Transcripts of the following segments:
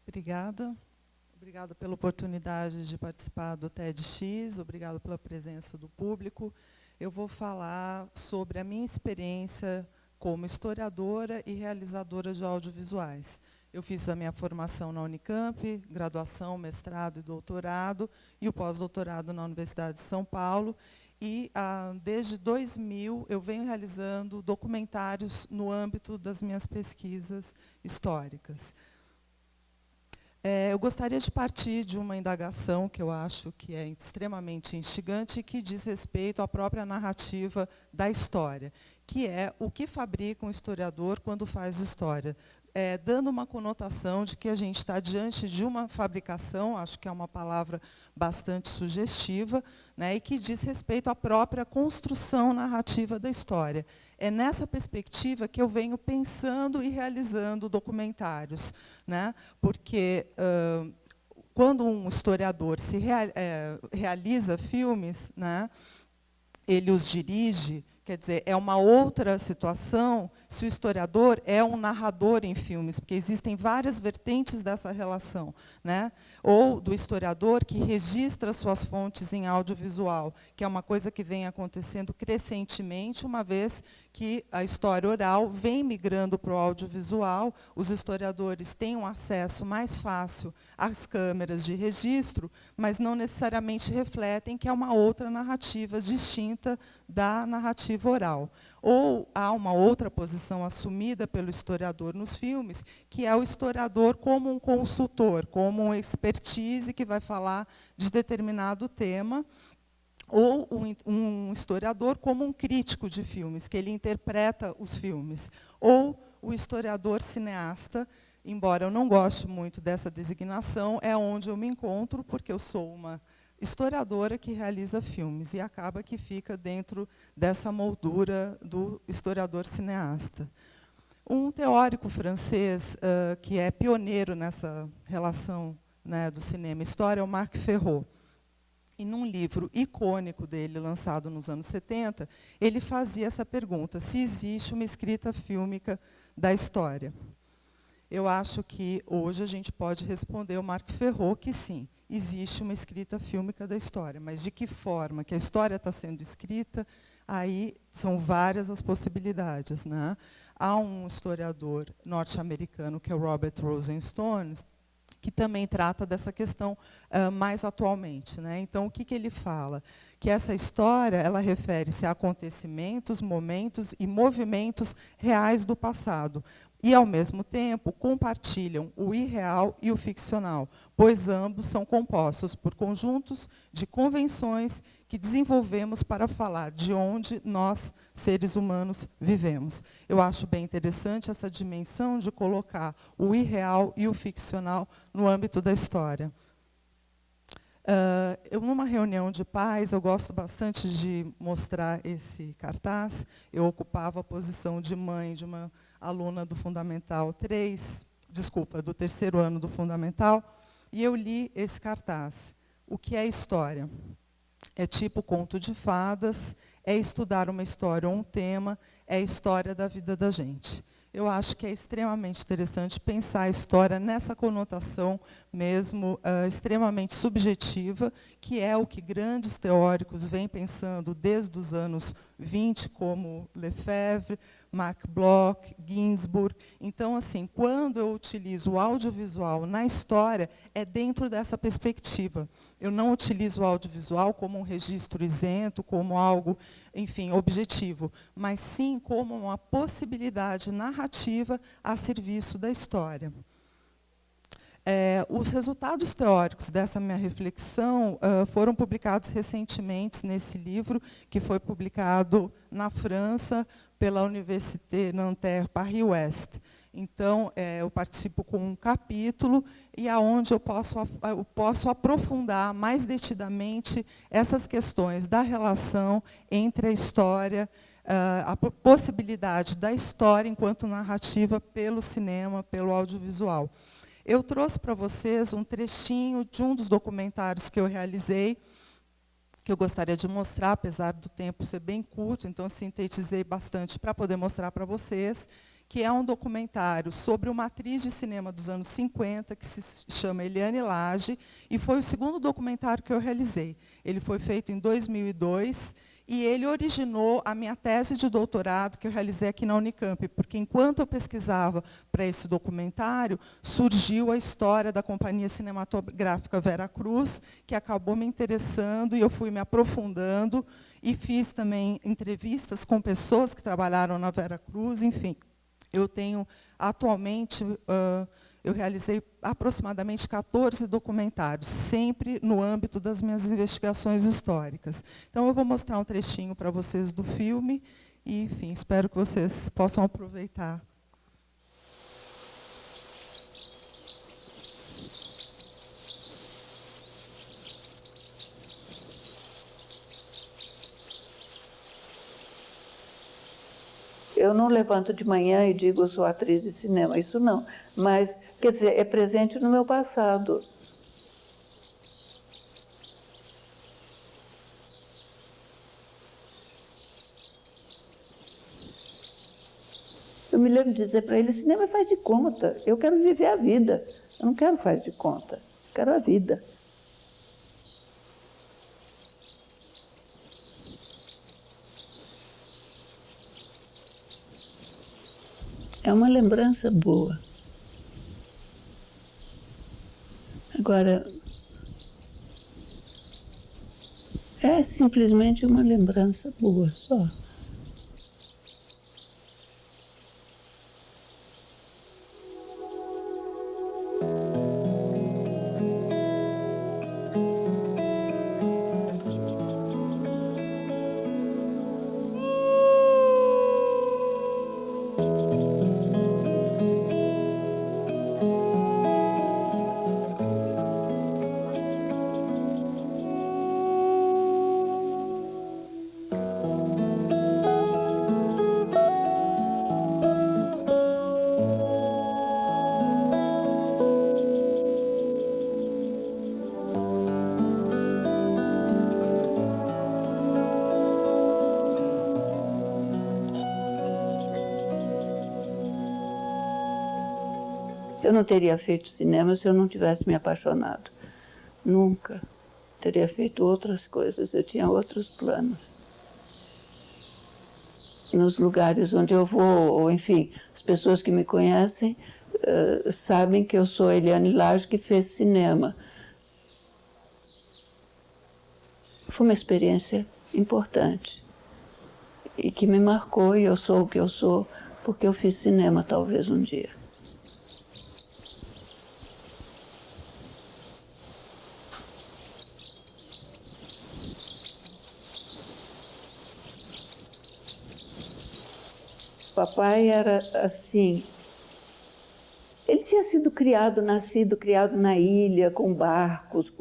Obrigada. Obrigada pela oportunidade de participar do TEDx, obrigada pela presença do público. Eu vou falar sobre a minha experiência como historiadora e realizadora de audiovisuais. Eu fiz a minha formação na Unicamp, graduação, mestrado e doutorado, e o pós-doutorado na Universidade de São Paulo. E, desde 2000, eu venho realizando documentários no âmbito das minhas pesquisas históricas. Eu gostaria de partir de uma indagação que eu acho que é extremamente instigante e que diz respeito à própria narrativa da história, que é o que fabrica um historiador quando faz história. Dando uma conotação de que a gente está diante de uma fabricação, acho que é uma palavra bastante sugestiva, né, e que diz respeito à própria construção narrativa da história. É nessa perspectiva que eu venho pensando e realizando documentários, né, porque quando um historiador realiza filmes, né, ele os dirige. Quer dizer, é uma outra situação se o historiador é um narrador em filmes, porque existem várias vertentes dessa relação, né? Ou do historiador que registra suas fontes em audiovisual, que é uma coisa que vem acontecendo crescentemente, uma vez que a história oral vem migrando para o audiovisual, os historiadores têm um acesso mais fácil às câmeras de registro, mas não necessariamente refletem que é uma outra narrativa distinta da narrativa oral. Ou há uma outra posição assumida pelo historiador nos filmes, que é o historiador como um consultor, como um expertise que vai falar de determinado tema, ou um historiador como um crítico de filmes, que ele interpreta os filmes. Ou o historiador cineasta, embora eu não goste muito dessa designação, é onde eu me encontro, porque eu sou uma historiadora que realiza filmes, e acaba que fica dentro dessa moldura do historiador cineasta. Um teórico francês que é pioneiro nessa relação, né, do cinema e história é o Marc Ferraud. E num livro icônico dele, lançado nos anos 70, ele fazia essa pergunta: se existe uma escrita fílmica da história. Eu acho que hoje a gente pode responder ao Marc Ferraud que sim, existe uma escrita fílmica da história, mas de que forma que a história está sendo escrita, aí são várias as possibilidades, né? Há um historiador norte-americano, que é o Robert Rosenstone, que também trata dessa questão mais atualmente, né? Então, o que ele fala? Que essa história ela refere-se a acontecimentos, momentos e movimentos reais do passado, e, ao mesmo tempo, compartilham o irreal e o ficcional, pois ambos são compostos por conjuntos de convenções que desenvolvemos para falar de onde nós, seres humanos, vivemos. Eu acho bem interessante essa dimensão de colocar o irreal e o ficcional no âmbito da história. Numa reunião de pais, eu gosto bastante de mostrar esse cartaz. Eu ocupava a posição de mãe de uma aluna do Fundamental 3, desculpa, do terceiro ano do Fundamental, e eu li esse cartaz. O que é história? É tipo conto de fadas, é estudar uma história ou um tema, é a história da vida da gente. Eu acho que é extremamente interessante pensar a história nessa conotação mesmo extremamente subjetiva, que é o que grandes teóricos vêm pensando desde os anos 20, como Lefebvre, Marc Bloch, Ginsburg. Então, assim, quando eu utilizo o audiovisual na história, é dentro dessa perspectiva. Eu não utilizo o audiovisual como um registro isento, como algo, enfim, objetivo, mas sim como uma possibilidade narrativa a serviço da história. Os resultados teóricos dessa minha reflexão foram publicados recentemente nesse livro, que foi publicado na França pela Université Nanterre Paris-Ouest. Então, eu participo com um capítulo, e aonde eu posso aprofundar mais detidamente essas questões da relação entre a história, a possibilidade da história enquanto narrativa pelo cinema, pelo audiovisual. Eu trouxe para vocês um trechinho de um dos documentários que eu realizei, que eu gostaria de mostrar, apesar do tempo ser bem curto, então sintetizei bastante para poder mostrar para vocês, que é um documentário sobre uma atriz de cinema dos anos 50, que se chama Eliane Lage, e foi o segundo documentário que eu realizei. Ele foi feito em 2002, e ele originou a minha tese de doutorado que eu realizei aqui na Unicamp, porque, enquanto eu pesquisava para esse documentário, surgiu a história da Companhia Cinematográfica Vera Cruz, que acabou me interessando, e eu fui me aprofundando, e fiz também entrevistas com pessoas que trabalharam na Vera Cruz, enfim. Eu tenho, atualmente, eu realizei aproximadamente 14 documentários, sempre no âmbito das minhas investigações históricas. Então, eu vou mostrar um trechinho para vocês do filme, e, enfim, espero que vocês possam aproveitar. Eu não levanto de manhã e digo, eu sou atriz de cinema, isso não. Mas, quer dizer, é presente no meu passado. Eu me lembro de dizer para ele, cinema faz de conta, eu quero viver a vida. Eu não quero faz de conta, eu quero a vida. É uma lembrança boa. Agora, é simplesmente uma lembrança boa, só. Eu não teria feito cinema se eu não tivesse me apaixonado. Nunca. Teria feito outras coisas, eu tinha outros planos. Nos lugares onde eu vou, ou enfim, as pessoas que me conhecem sabem que eu sou a Eliane Lage que fez cinema. Foi uma experiência importante e que me marcou, e eu sou o que eu sou porque eu fiz cinema talvez um dia. Papai era assim, ele tinha sido nascido criado na ilha, com barcos,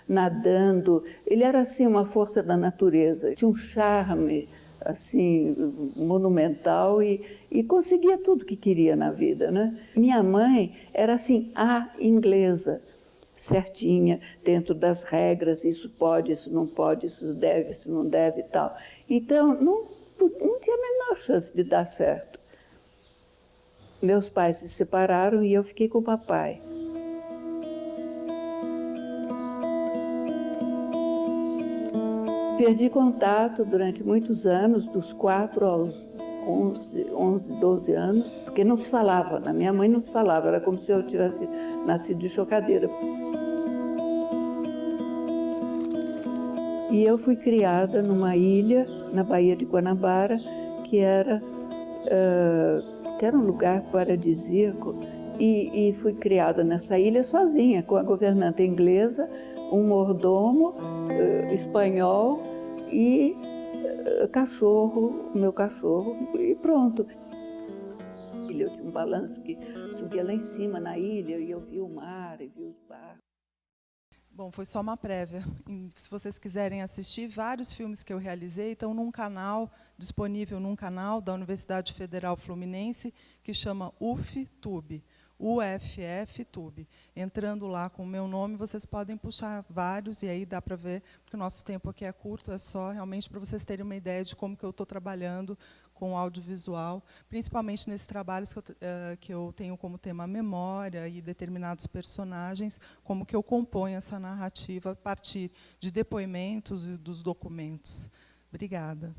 nadando. Ele era assim uma força da natureza, tinha um charme assim monumental e conseguia tudo que queria na vida, né? Minha mãe era assim a inglesa, certinha, dentro das regras, isso pode, isso não pode, isso deve, isso não deve e tal. Então, não tinha a menor chance de dar certo. Meus pais se separaram e eu fiquei com o papai. Perdi contato durante muitos anos, dos 4 aos 11, 12 anos, porque não se falava, na minha mãe não se falava, era como se eu tivesse nascido de chocadeira. E eu fui criada numa ilha, na Baía de Guanabara, que era um lugar paradisíaco, e fui criada nessa ilha sozinha, com a governanta inglesa, um mordomo espanhol e meu cachorro, e pronto. Eu tinha um balanço que subia lá em cima, na ilha, e eu via o mar e via os barcos. Bom, foi só uma prévia. Se vocês quiserem assistir, vários filmes que eu realizei estão disponível num canal da Universidade Federal Fluminense, que chama UFTube, UFF-Tube. Entrando lá com o meu nome, vocês podem puxar vários, e aí dá para ver, porque o nosso tempo aqui é curto, é só realmente para vocês terem uma ideia de como que eu estou trabalhando com o audiovisual, principalmente nesses trabalhos que eu tenho como tema a memória e determinados personagens, como que eu componho essa narrativa a partir de depoimentos e dos documentos. Obrigada.